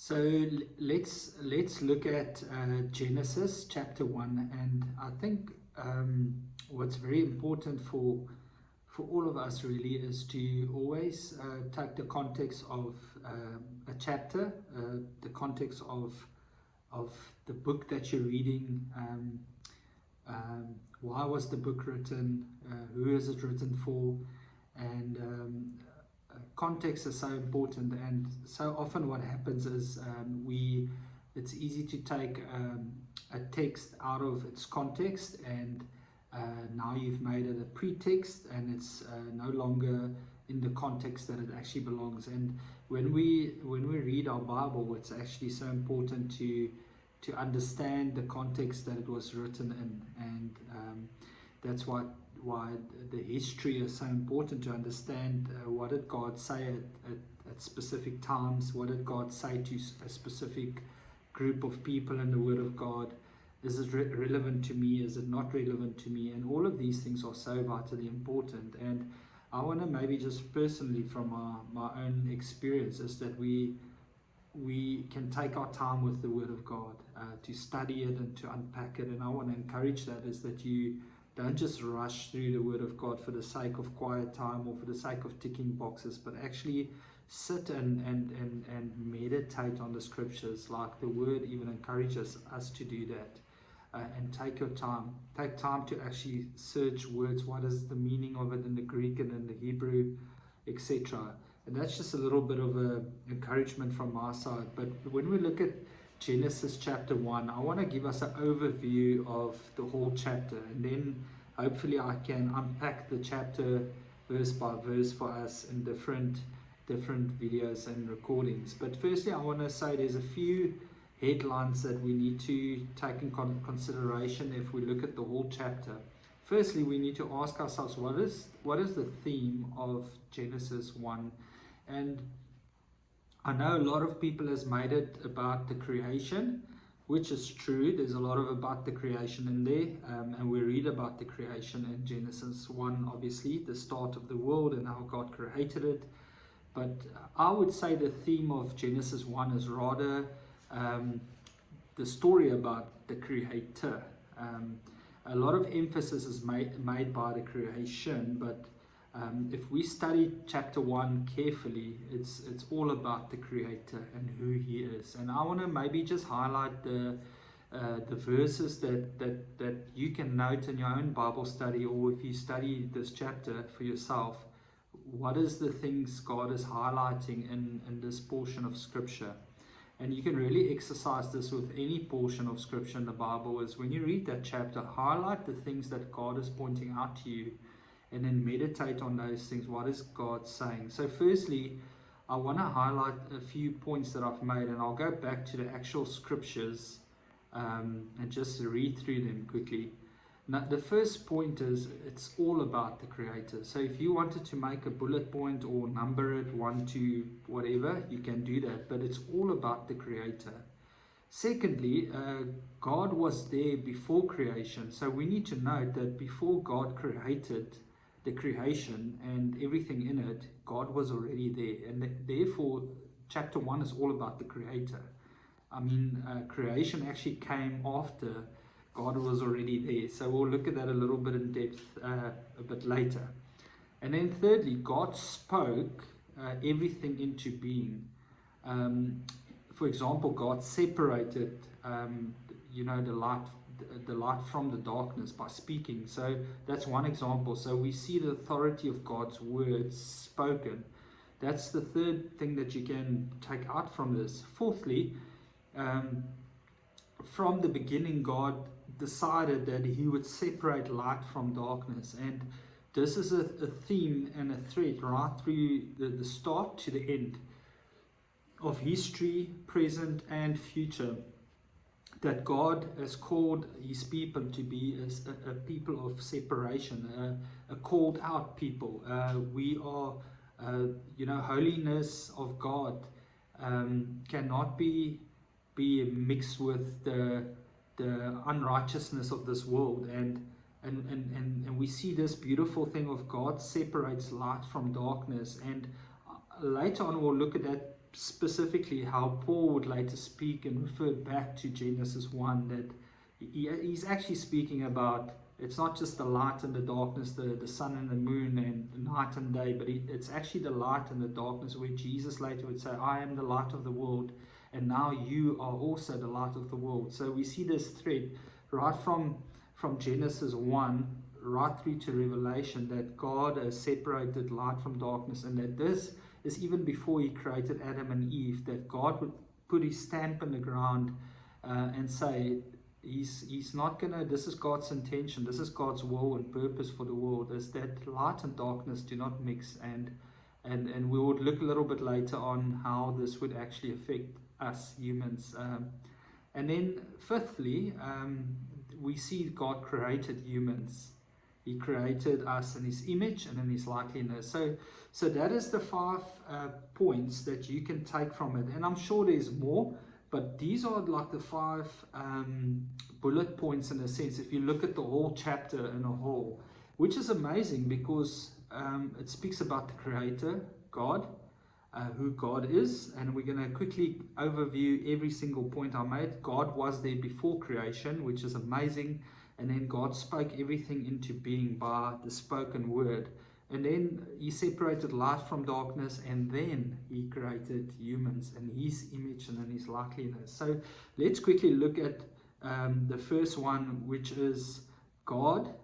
Let's look at Genesis chapter 1, and I think what's very important for all of us really is to always take the context of a chapter, the context of the book that you're reading. Why was the book written? Who is it written for? And context is so important, and so often what happens is it's easy to take a text out of its context, and now you've made it a pretext, and it's no longer in the context that it actually belongs. And when we read our Bible, it's actually so important to understand the context that it was written in, and that's why the history is so important, to understand what did God say at specific times, what did God say to a specific group of people in the Word of God. Is it relevant to me? Is it not relevant to me? And all of these things are so vitally important. And I want to maybe just personally, from my own experiences, that we can take our time with the Word of God, to study it and to unpack it. And I want to encourage that, is that you don't just rush through the Word of God for the sake of quiet time or for the sake of ticking boxes, but actually sit and meditate on the Scriptures, like the Word even encourages us to do that. And take your time. Take time to actually search words. What is the meaning of it in the Greek and in the Hebrew, etc. And that's just a little bit of a encouragement from my side. But when we look at Genesis chapter 1, I want to give us an overview of the whole chapter, and then hopefully I can unpack the chapter verse by verse for us in different videos and recordings. But firstly, I want to say there's a few headlines that we need to take in consideration if we look at the whole chapter. Firstly, we need to ask ourselves, what is the theme of Genesis 1? And I know a lot of people has made it about the creation, which is true. There's a lot of about the creation in there, and we read about the creation in Genesis 1, obviously, the start of the world and how God created it. But I would say the theme of Genesis 1 is rather the story about the Creator. A lot of emphasis is made by the creation, but if we study chapter 1 carefully, it's all about the Creator and who He is. And I want to maybe just highlight the verses that you can note in your own Bible study, or if you study this chapter for yourself. What is the things God is highlighting in this portion of Scripture? And you can really exercise this with any portion of Scripture in the Bible, is when you read that chapter, highlight the things that God is pointing out to you, and then meditate on those things. What is God saying? So firstly, I want to highlight a few points that I've made, and I'll go back to the actual Scriptures and just read through them quickly. Now, the first point is, it's all about the Creator. So if you wanted to make a bullet point or number it 1 to whatever, you can do that, but it's all about the Creator. Secondly, God was there before creation. So we need to note that before God created the creation and everything in it, God was already there. And therefore, chapter 1 is all about the Creator. I mean, creation actually came after God was already there. So we'll look at that a little bit in depth a bit later. And then thirdly, God spoke everything into being. For example, God separated the light from the darkness by speaking. So that's one example. So we see the authority of God's words spoken. That's the third thing that you can take out from this. Fourthly, from the beginning, God decided that He would separate light from darkness, and this is a theme and a thread right through the start to the end of history, present and future, that God has called His people to be a people of separation, a called out people. We are, holiness of God cannot be mixed with the unrighteousness of this world, and we see this beautiful thing of God separates light from darkness. And later on we'll look at that specifically how Paul would later speak and refer back to Genesis 1, that he's actually speaking about, it's not just the light and the darkness, the sun and the moon and the night and day, but it's actually the light and the darkness, where Jesus later would say, I am the light of the world, and now you are also the light of the world. So we see this thread right from Genesis 1 right through to Revelation, that God has separated light from darkness, and that this is even before he created Adam and Eve, that God would put his stamp in the ground and say, he's not gonna, this is God's intention, this is God's will and purpose for the world, is that light and darkness do not mix. And we would look a little bit later on how this would actually affect us humans. And then fifthly, we see God created humans. He created us in his image and in his likeness. So that is the 5 points that you can take from it. And I'm sure there's more, but these are like the 5 bullet points in a sense, if you look at the whole chapter in a whole, which is amazing because it speaks about the Creator, God, who God is. And we're going to quickly overview every single point I made. God was there before creation, which is amazing. And then God spoke everything into being by the spoken word. And then he separated light from darkness, and then he created humans in his image and in his likeness. So let's quickly look at the first one, which is God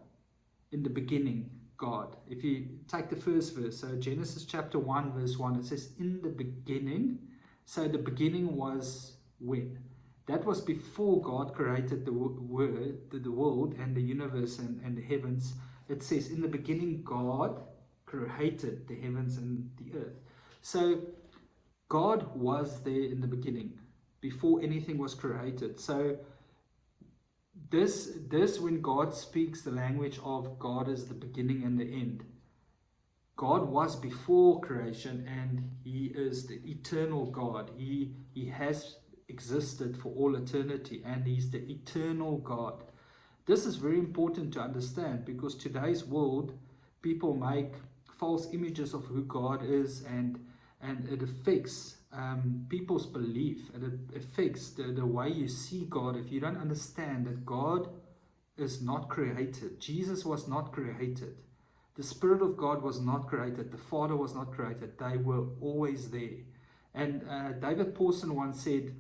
in the beginning. God. If you take the first verse, so Genesis chapter 1 verse 1, it says in the beginning. So the beginning was when? That was before God created the world and the universe and the heavens. It says in the beginning God created the heavens and the earth. So God was there in the beginning, before anything was created. So this when God speaks the language of God is the beginning and the end. God was before creation, and he is the eternal God. He has existed for all eternity, and he's the eternal God. This is very important to understand, because today's world, people make false images of who God is, and it affects people's belief, and it affects the way you see God. If you don't understand that God is not created, Jesus was not created, the Spirit of God was not created, the Father was not created, they were always there. And David Pawson once said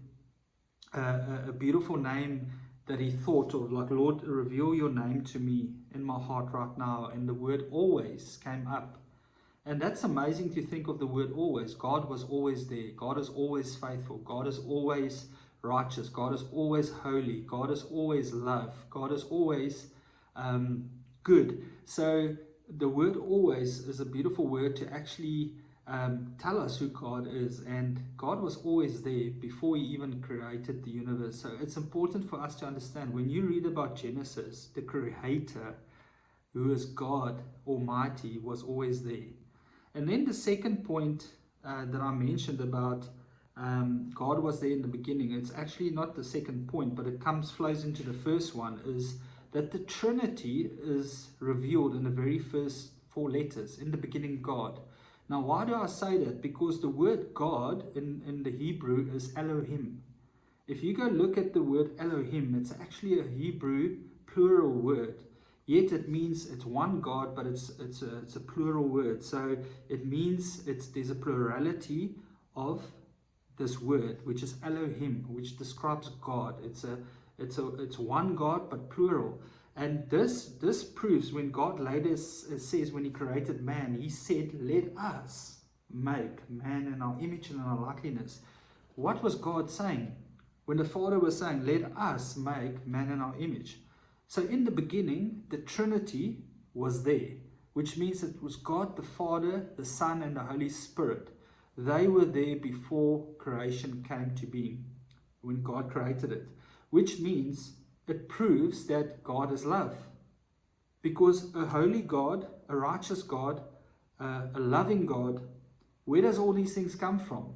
a beautiful name that he thought of, like, Lord, reveal your name to me in my heart right now. And the word always came up. And that's amazing to think of the word always. God was always there. God is always faithful. God is always righteous. God is always holy. God is always love. God is always good. So the word always is a beautiful word to actually tell us who God is. And God was always there before he even created the universe. So it's important for us to understand, when you read about Genesis, the Creator, who is God Almighty, was always there. And then the second point that I mentioned about God was there in the beginning, it's actually not the second point, but it flows into the first one, is that the Trinity is revealed in the very first 4 letters. In the beginning, God. Now, why do I say that? Because the word God in the Hebrew is Elohim. If you go look at the word Elohim, it's actually a Hebrew plural word. Yet it means it's one God, but it's a plural word. So it means there's a plurality of this word, which is Elohim, which describes God. It's one God, but plural. And this proves, when God later says, when he created man, he said, let us make man in our image and in our likeness. What was God saying? When the Father was saying, let us make man in our image. So in the beginning, the Trinity was there, which means it was God the Father, the Son, and the Holy Spirit. They were there before creation came to being, when God created it, which means it proves that God is love. Because a holy God, a righteous God, a loving God, where does all these things come from?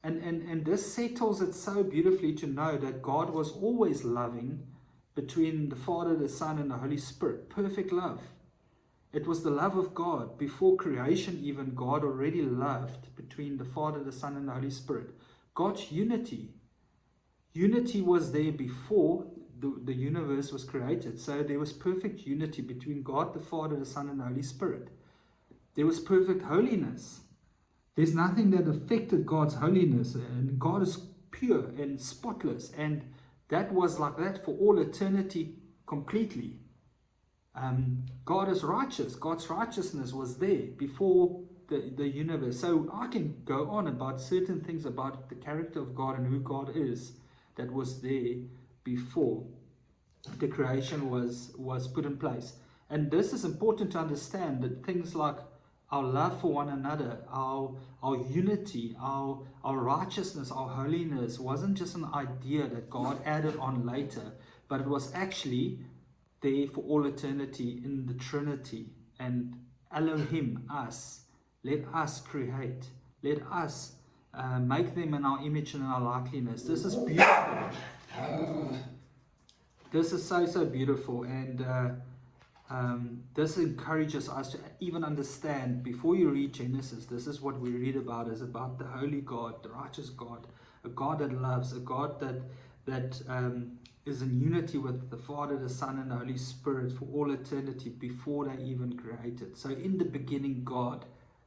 And this settles it so beautifully to know that God was always loving, between the Father, the Son, and the Holy Spirit. Perfect love. It was the love of God. Before creation even, God already loved between the Father, the Son, and the Holy Spirit. God's unity. Unity was there before the universe was created. So there was perfect unity between God, the Father, the Son, and the Holy Spirit. There was perfect holiness. There's nothing that affected God's holiness. And God is pure and spotless. And that was like that for all eternity completely. God is righteous. God's righteousness was there before the universe. So I can go on about certain things about the character of God and who God is that was there before the creation was put in place. And this is important to understand, that things like our love for one another, our unity, our righteousness, our holiness wasn't just an idea that God added on later, but it was actually there for all eternity in the Trinity. And Elohim, us, let us create, let us make them in our image and in our likeness. This is beautiful. This is so beautiful, and this encourages us to even understand, before you read Genesis, this is what we read about, is about the holy God, the righteous God, a God that loves, a God that is in unity with the Father, the Son, and the Holy Spirit for all eternity before they even created. So in the beginning, God,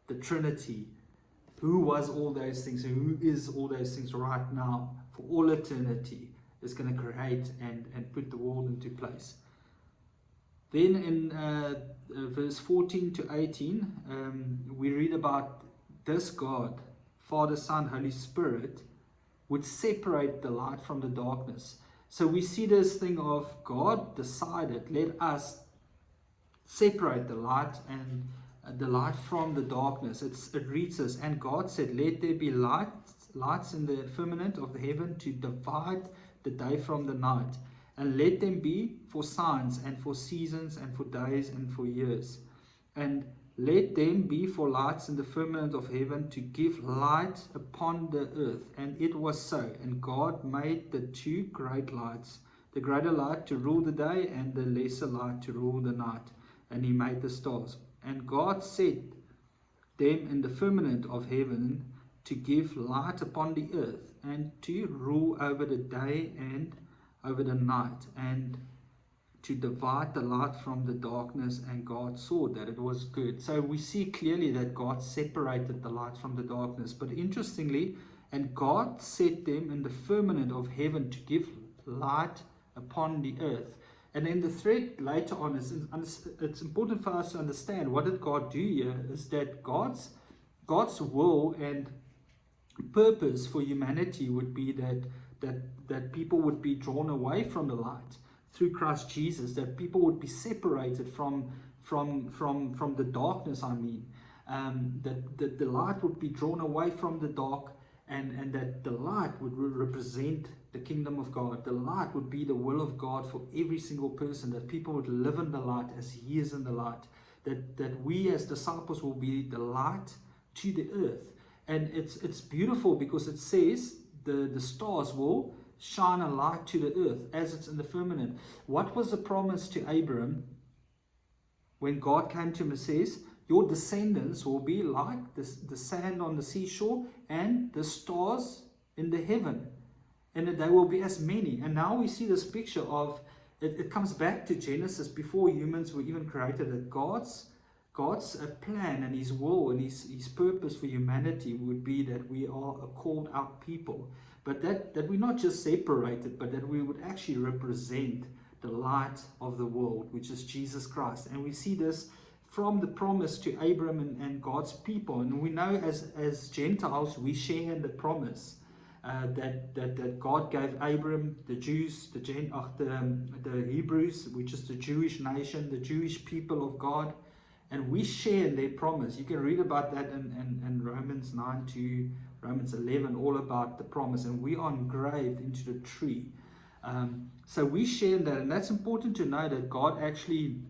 the Trinity, who was all those things, who is all those things right now for all eternity, is going to create and put the world into place. Then in verse 14 to 18, we read about this God, Father, Son, Holy Spirit, would separate the light from the darkness. So we see this thing of God decided, let us separate the light and the light from the darkness. It reads this, and God said, let there be lights in the firmament of the heaven to divide the day from the night, and let them be for signs and for seasons and for days and for years, and let them be for lights in the firmament of heaven to give light upon the earth. And it was so. And God made the two great lights, the greater light to rule the day and the lesser light to rule the night. And he made the stars. And God set them in the firmament of heaven to give light upon the earth, and to rule over the day and over the night, and to divide the light from the darkness. And God saw that it was good. So we see clearly that God separated the light from the darkness. But interestingly, and God set them in the firmament of heaven to give light upon the earth. And then the thread later on is, it's important for us to understand, what did God do here? Is that God's will and purpose for humanity would be that people would be drawn away from the light through Christ Jesus, that people would be separated from the darkness, that the light would be drawn away from the dark, and that the light would represent the kingdom of God. The light would be the will of God for every single person, that people would live in the light as he is in the light, that we as disciples will be the light to the earth. And it's beautiful, because it says the stars will shine a light to the earth as it's in the firmament. What was the promise to Abraham when God came to him and says, your descendants will be like the sand on the seashore and the stars in the heaven, and that they will be as many. And now we see this picture of it comes back to Genesis, before humans were even created, that God's plan and his will and his purpose for humanity would be that we are a called out people, but that we're not just separated, but that we would actually represent the light of the world, which is Jesus Christ. And we see this from the promise to Abraham and God's people. And we know as Gentiles, we share in the promise that God gave Abraham, the Jews, the Hebrews, which is the Jewish nation, the Jewish people of God. And we share in their promise. You can read about that in Romans 9 to Romans 11, all about the promise. And we are engraved into the tree. So we share in that. And that's important to know, that God actually,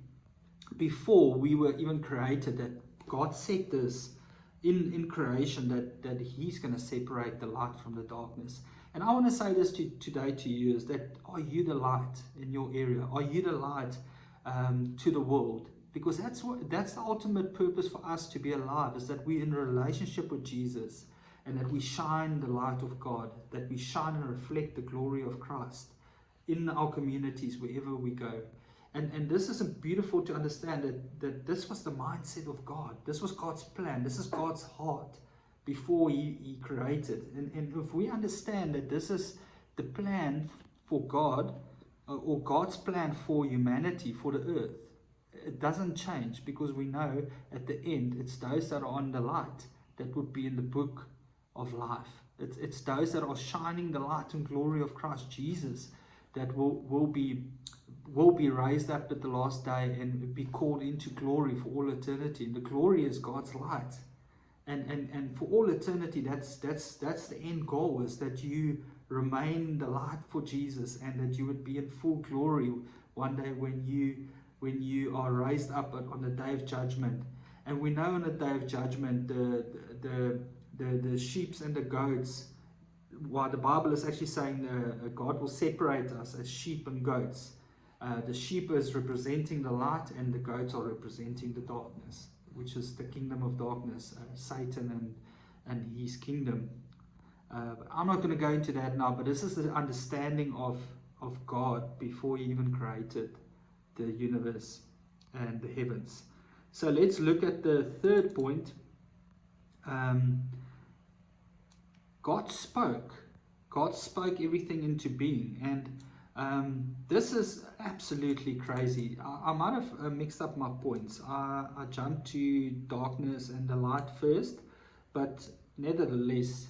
before we were even created, that God set this in creation, that he's going to separate the light from the darkness. And I want to say this today to you, is that, are you the light in your area? Are you the light to the world? Because that's the ultimate purpose for us to be alive, is that we're in a relationship with Jesus, and that we shine the light of God, that we shine and reflect the glory of Christ in our communities wherever we go. And this is beautiful to understand that this was the mindset of God. This was God's plan. This is God's heart before he created. And if we understand that this is the plan for God, or God's plan for humanity, for the earth, it doesn't change, because we know at the end it's those that are on the light that would be in the book of life. It's those that are shining the light and glory of Christ Jesus that will be raised up at the last day and be called into glory for all eternity. And the glory is God's light, and for all eternity, that's the end goal, is that you remain the light for Jesus, and that you would be in full glory one day when you are raised up on the day of judgment. And we know on the day of judgment, the sheep and the goats, while the Bible is actually saying God will separate us as sheep and goats. The sheep is representing the light, and the goats are representing the darkness, which is the kingdom of darkness, Satan and his kingdom. I'm not going to go into that now, but this is the understanding of God before he even created the universe and the heavens. So let's look at the third point. God spoke everything into being, and this is absolutely crazy. I might have mixed up my points. I jumped to darkness and the light first, but nevertheless,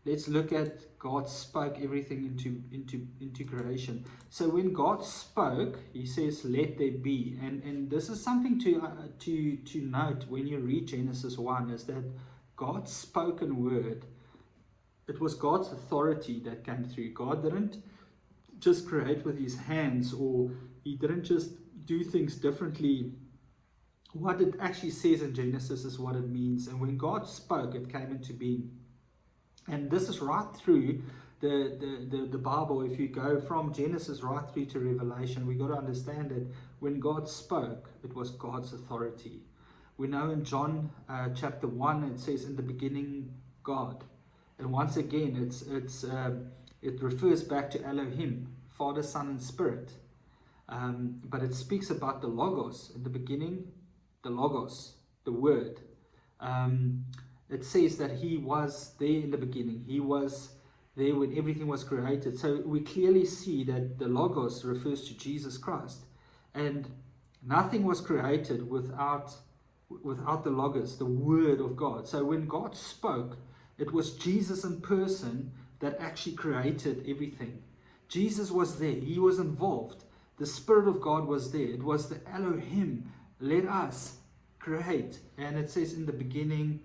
let's look at God spoke everything into creation. So when God spoke, he says, "Let there be." And this is something to note when you read Genesis 1, is that God's spoken word, it was God's authority that came through. God didn't just create with his hands, or he didn't just do things differently. What it actually says in Genesis is what it means. And when God spoke, it came into being. And this is right through the Bible. If you go from Genesis right through to Revelation, we got to understand that when God spoke, it was God's authority. We know in John chapter 1, it says, "In the beginning, God." And once again, it refers back to Elohim, Father, Son, and Spirit. But it speaks about the Logos. In the beginning, the Logos, the Word. It says that he was there in the beginning. He was there when everything was created. So we clearly see that the Logos refers to Jesus Christ. And nothing was created without the Logos, the Word of God. So when God spoke, it was Jesus in person that actually created everything. Jesus was there. He was involved. The Spirit of God was there. It was the Elohim. Let us create. And it says in the beginning,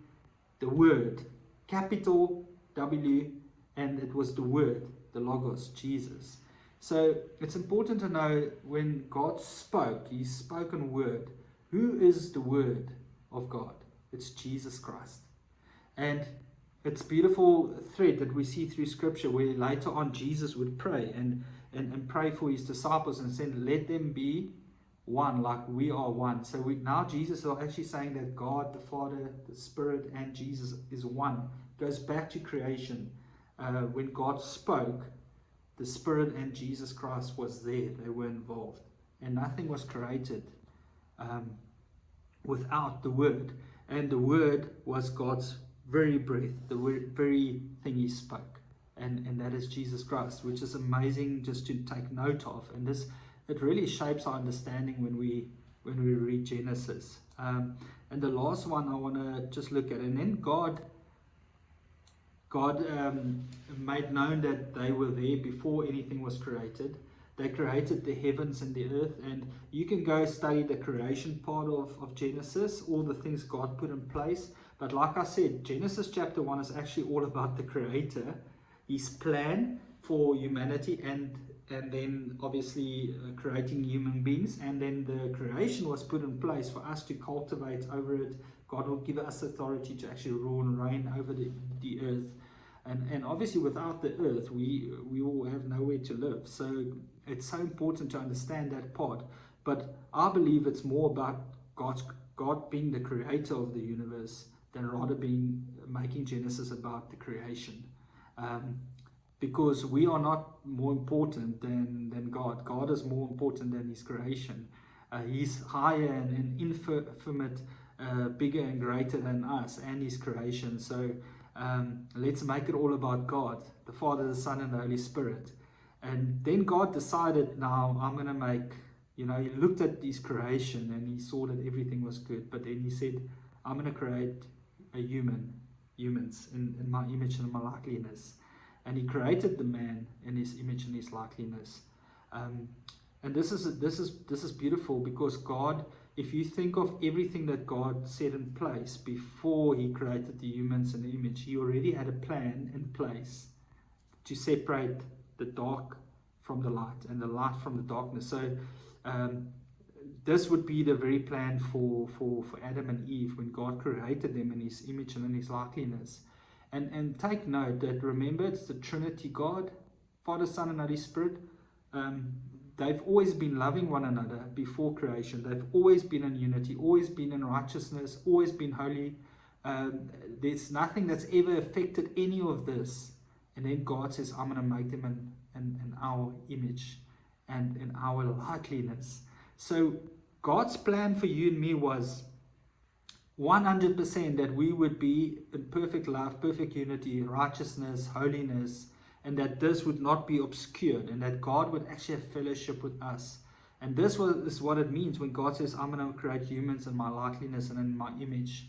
the Word, capital W, and it was the Word, the Logos, Jesus. So it's important to know when God spoke, his spoken word, who is the Word of God? It's Jesus Christ. And it's a beautiful thread that we see through Scripture, where later on Jesus would pray and pray for his disciples and said, "Let them be one like we are one." So now Jesus is actually saying that God, the Father, the Spirit, and Jesus is one. It goes back to creation. When God spoke, the Spirit and Jesus Christ was there. They were involved. And nothing was created without the Word. And the Word was God's very breath, the very thing he spoke. And that is Jesus Christ, which is amazing just to take note of. And it really shapes our understanding when we read Genesis. And the last one I want to just look at, and then God made known that they were there before anything was created. They created the heavens and the earth, and you can go study the creation part of Genesis, all the things God put in place. But like I said, Genesis chapter 1 is actually all about the Creator, his plan for humanity, and then obviously creating human beings. And then the creation was put in place for us to cultivate over it. God will give us authority to actually rule and reign over the earth. And obviously without the earth, we will have nowhere to live. So it's so important to understand that part. But I believe it's more about God being the creator of the universe than rather making Genesis about the creation. Because we are not more important than God. God is more important than his creation. He's higher and infinite, bigger and greater than us and his creation. So let's make it all about God, the Father, the Son, and the Holy Spirit. And then God decided, now I'm going to make, he looked at his creation and he saw that everything was good. But then he said, I'm going to create humans in my image and my likeness. And he created the man in his image and his likeness. And this is beautiful, because God, if you think of everything that God set in place before he created the humans in the image, he already had a plan in place to separate the dark from the light and the light from the darkness. So this would be the very plan for Adam and Eve when God created them in his image and in his likeness. And take note that, remember, it's the Trinity God, Father, Son, and Holy Spirit. They've always been loving one another before creation. They've always been in unity, always been in righteousness, always been holy. There's nothing that's ever affected any of this. And then God says, I'm going to make them in our image and in our likeness. So God's plan for you and me was 100% that we would be in perfect love, perfect unity, righteousness, holiness, and that this would not be obscured, and that God would actually have fellowship with us. And this is what it means when God says, I'm going to create humans in my likeness and in my image,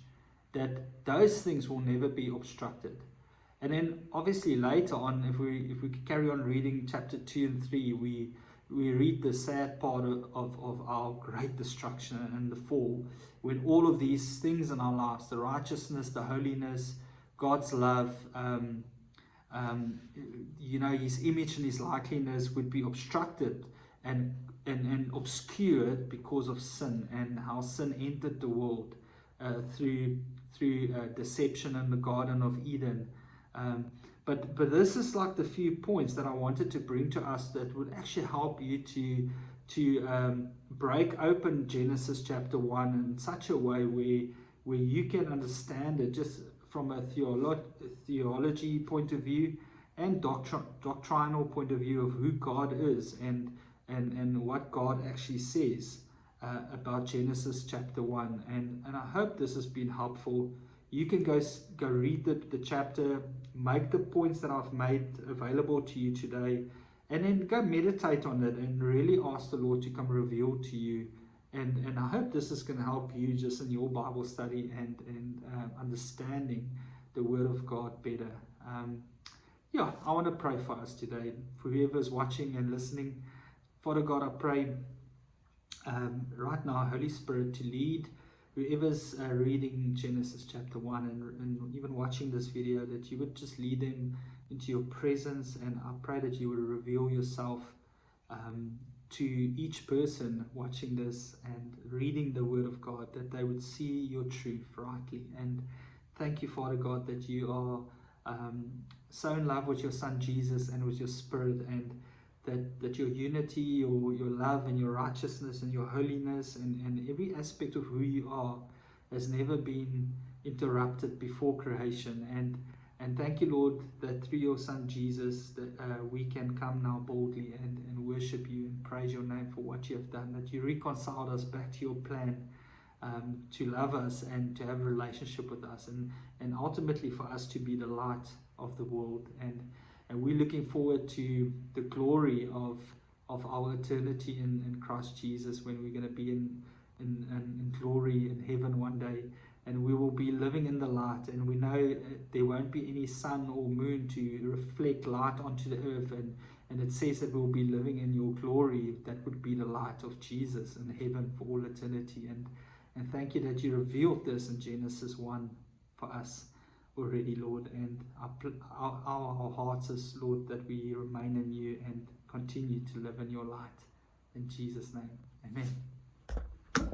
that those things will never be obstructed. And then obviously later on, if we carry on reading chapter 2 and 3, we read the sad part of our great destruction and the fall, when all of these things in our lives, the righteousness, the holiness, God's love, his image and his likeness would be obstructed and obscured because of sin, and how sin entered the world through deception in the Garden of Eden. But this is like the few points that I wanted to bring to us that would actually help you to break open Genesis chapter 1 in such a way where you can understand it just from a theology point of view and doctrinal point of view of who God is and what God actually says about Genesis chapter 1. And I hope this has been helpful. You can go read the chapter, make the points that I've made available to you today, and then go meditate on it and really ask the Lord to come reveal to you. And I hope this is going to help you just in your Bible study and understanding the Word of God better. I want to pray for us today. For whoever's watching and listening, Father God, I pray right now, Holy Spirit, to lead whoever's reading Genesis chapter 1 and even watching this video, that you would just lead them into your presence. And I pray that you would reveal yourself to each person watching this and reading the Word of God, that they would see your truth rightly. And thank you, Father God, that you are so in love with your Son Jesus and with your Spirit, and that your unity, your love and your righteousness and your holiness and every aspect of who you are has never been interrupted before creation. And thank you, Lord, that through your Son Jesus that we can come now boldly and worship you and praise your name for what you have done, that you reconciled us back to your plan to love us and to have a relationship with us, and ultimately for us to be the light of the world. And we're looking forward to the glory of our eternity in Christ Jesus, when we're going to be in glory in heaven one day, and we will be living in the light. And we know there won't be any sun or moon to reflect light onto the earth, and it says that we'll be living in your glory. That would be the light of Jesus in heaven for all eternity. And thank you that you revealed this in Genesis 1 for us already, Lord. And our hearts is, Lord, that we remain in you and continue to live in your light. In Jesus' name, amen.